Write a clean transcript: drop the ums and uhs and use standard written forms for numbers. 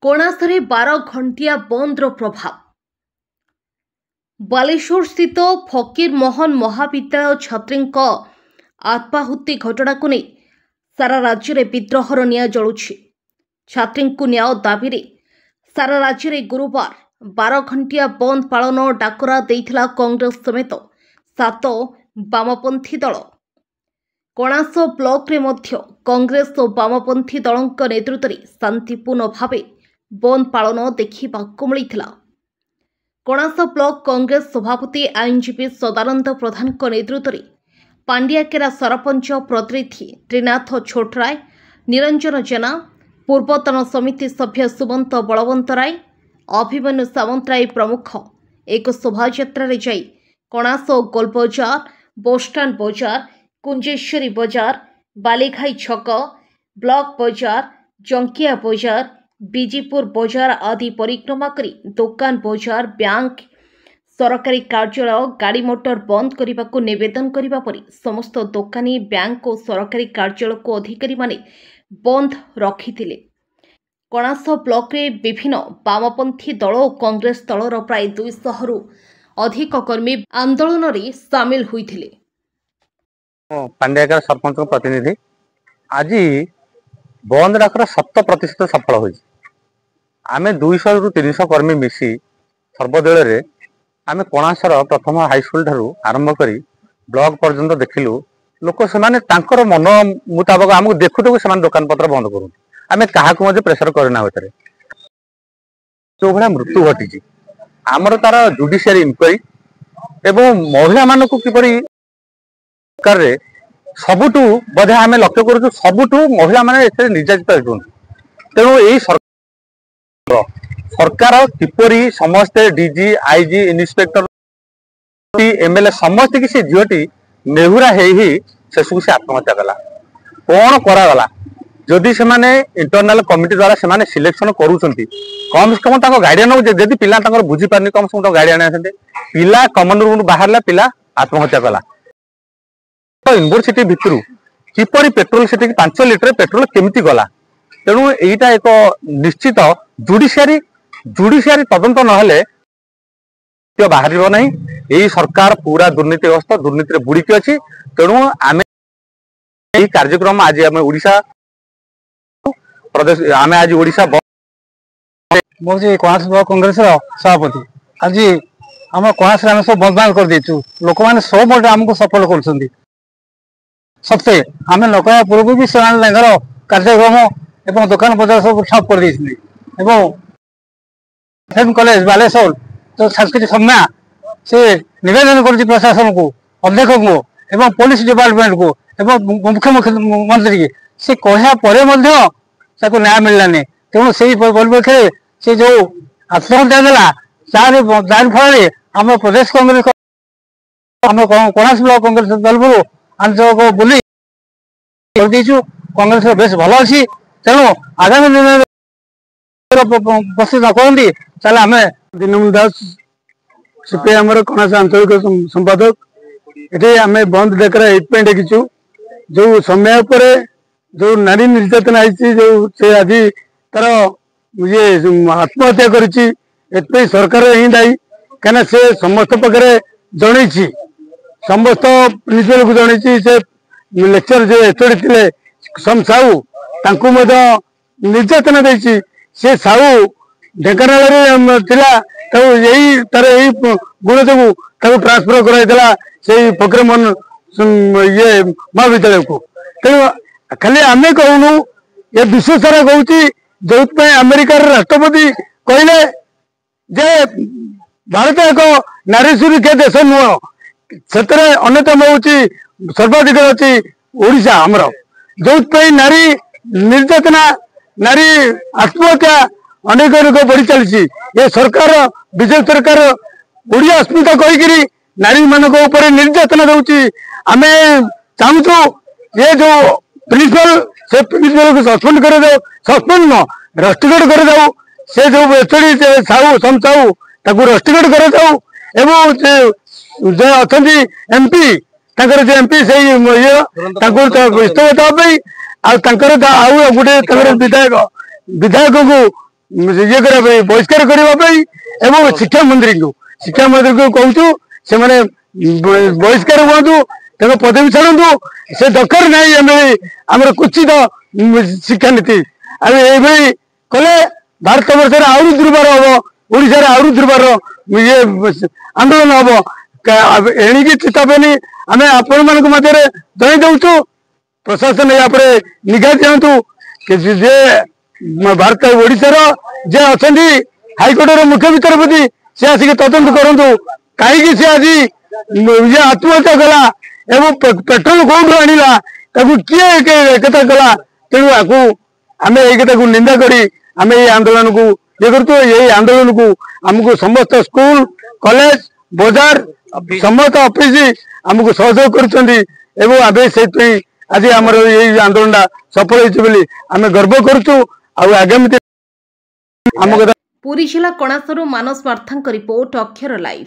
कोणासरे 12 घंटिया बंदर प्रभाव। बालेश्वर स्थित फकीर मोहन महाविद्यालय छात्री आत्माहुति घटना को नहीं सारा राज्य में विद्रोहर निया जलुछि। छात्री न्याय दाबी सारा राज्य में गुरुवार 12 घंटिया बंद पालन डाकरा देइथिला कांग्रेस समेत 7 वामपंथी दल। कणास ब्लॉक रे मध्य कांग्रेस और वामपंथी दलक नेतृत्व में शांतिपूर्ण भावे बंद पालन देखा मिलता। कणास ब्लॉक कांग्रेस सभापति आईनजीवी सदानंद प्रधान नेतृत्व में पांडियाकेरा सरपंच प्रतिनिधि त्रिनाथ छोटराय, निरंजन जेना, पूर्वतन समिति सभ्य सुमंत बलवंतराय, अभिमन्यु सामंतराय प्रमुख एक शोभायात्रा जाई कणास गोल बजार, बसस्टाण्ड बजार, कुंजेश्वरी बजार, बालीघाई छक, ब्लॉक बजार, जंकिया बजार, बीजीपुर बजार आदि परिक्रमा करी दुकान बजार, बैंक, सरकारी कार्यालय, गाड़ी मोटर बंद करने को निवेदन करने पर समस्त दुकानी, बैंक और सरकारी कार्यालय को अधिकारी माने बंद रखिथिले। कणास ब्लॉक रे विभिन्न वामपंथी दल और कांग्रेस दलर प्राय 200 रु अधिक कर्मी आंदोलन रे शामिल होइथिले। पांड्याकेरा सरपंच प्रतिनिधि आज बंद डाकर 100% सफल हो। आमे 200 रु 300 कर्मी मिसी सर्वदल आमे कणासर प्रथम हाईस्कूल ठारू आरंभ करी ब्लॉक पर्यंत देखिलु लोक से मन मुताबक आमको देखु देखु से दुकान पत्र बंद करूँ। आमे क्या प्रेसर करना होते जो भाया मृत्यु घटी आमर तार जुडिशियरी इनक्वारी एवं महिला मान किपरि सबुठू बोधे आम लक्ष्य करूँ सबुठू महिला माने निर्यातित होती। तेणु यही सरकार किपरि समस्ते डीजी, आईजी, इन्स्पेक्टर, एमएलए समस्ते कि झीटी नेहुरा शेषक से आत्महत्या कला। कौन करागला जदि से इंटरनाल कमिटी द्वारा से सिलेक्शन करूछंती कम से कम गार्डियन जदि पिला बुझी पारनी कम से कम गार्डियन आसते पिला कमन रूम बाहर पिला आत्महत्या कला। यूनिवर्सिटी भितर किपरि पेट्रोल से 5 लिटर पेट्रोल केमिति गला। तेणु यहीटा एक निश्चित जुडिशियरी तदंत नहेले बाहर ना। यही सरकार पूरा दुर्नीतिग्रस्त दुर्नीति बुड़ीकी अच्छी। तेणु आम कार्यक्रम आज आम ओडिशा प्रदेश आम आज ओडिशा मुझे कणास ब्लॉक कांग्रेस सभापति आज आम कणास आम सब बंद कर देचु। लोक मैंने सब आमको सपोर्ट कर सत्ते आम नकया पूर्व भी से कार्यक्रम एवं दुकान बजार सब ठप कर कॉलेज बालेश्वर जो सांस्कृतिक सम्या से निवेदन कर प्रशासन को, अध्यक्ष को एवं पुलिस डिपार्टमेंट को एवं मुख्यमंत्री से कहया न्याय मिललानी। तेणु से परिप्रेक्षी से जो आत्महत्या देला तार फल आम प्रदेश कांग्रेस आम कणास ब्लॉक कांग्रेस दल आंचलिक बुली कांग्रेस बेस भल अच्छी। तेणु आगामी दिन प्रस्तुत न करती आम दीनमूल दास सीपीआईएम कणास आंचलिक संपादक ये आम बंद डाकरा ये देखीचु जो समय पर जो नारी निर्यातना जो आज तार ये आत्महत्या कर सरकार ही दायी कहीं से समस्त पाखे जन समस्त प्रिंसिपल को जन से लेक्चर जो एचओडी थे सम साहू निर्यातना देती से साहू ढेंकानाल यही तार यही गुण जो ट्रांसफर कराइला से फकीरमोहन ये महाविद्यालय को। तेणु खाली आम कहूनु ये विश्व सारा कहूँ जो अमेरिकार राष्ट्रपति कहले जे भारत एक नारी सुरक्षा देश नुह से अन्यतम हूँ सर्वाधिक अच्छी ओडिशा आमर जो नारी निर्यातना नारी आत्महत्या अनेक अनेक बढ़ी चली। ये सरकार विजय सरकार ओडिया अस्मिता कहीकि नारी मान निर्यातना दूसरी आम चाहूँ ये जो प्रिंसिपल से प्रिंसिपल को सस्पेंड कर दो सस्पेंड न रस्टिकेट कर दो से जो एचओडी साहू सम साहू रस्टिकेट कर दो एवं जो अच्छा एमपी एमपी से इस्तफा देवाई गोटे विधायक को ये करने बहिष्कार करने शिक्षा मंत्री को कहूँ से बहिष्कार हूँ पदवी छाड़ू से दरकार नहीं आम कुचित शिक्षा नीति ये कले भारत वर्ष आहरी दुर्बार हम ओडिशा आहरी दुर्बार ये आंदोलन हम एणिकी चेतावनी आम आपण मान जन दौचु प्रशासन या निघा दिंतु जे भारत ओडिशार जे अच्छा हाइकोर्टर मुख्य विचारपति से आसिक तदंत करूँ कहीं से आज ये आत्महत्या कला एवं पेट्रोल कौटू आणला किए कला तेणु आपको आम ये निंदा करी आम ये आंदोलन को ये करतु यही आंदोलन को आमको समस्त स्कूल कॉलेज बाजार समस्त ऑफिस आमको सहयोग कर आज आमर ये आंदोलन सफल होती आम गर्व करुचु आगामी पुरी जिला कणासरू मानस मार्थांक रिपोर्ट अक्षर लाइव।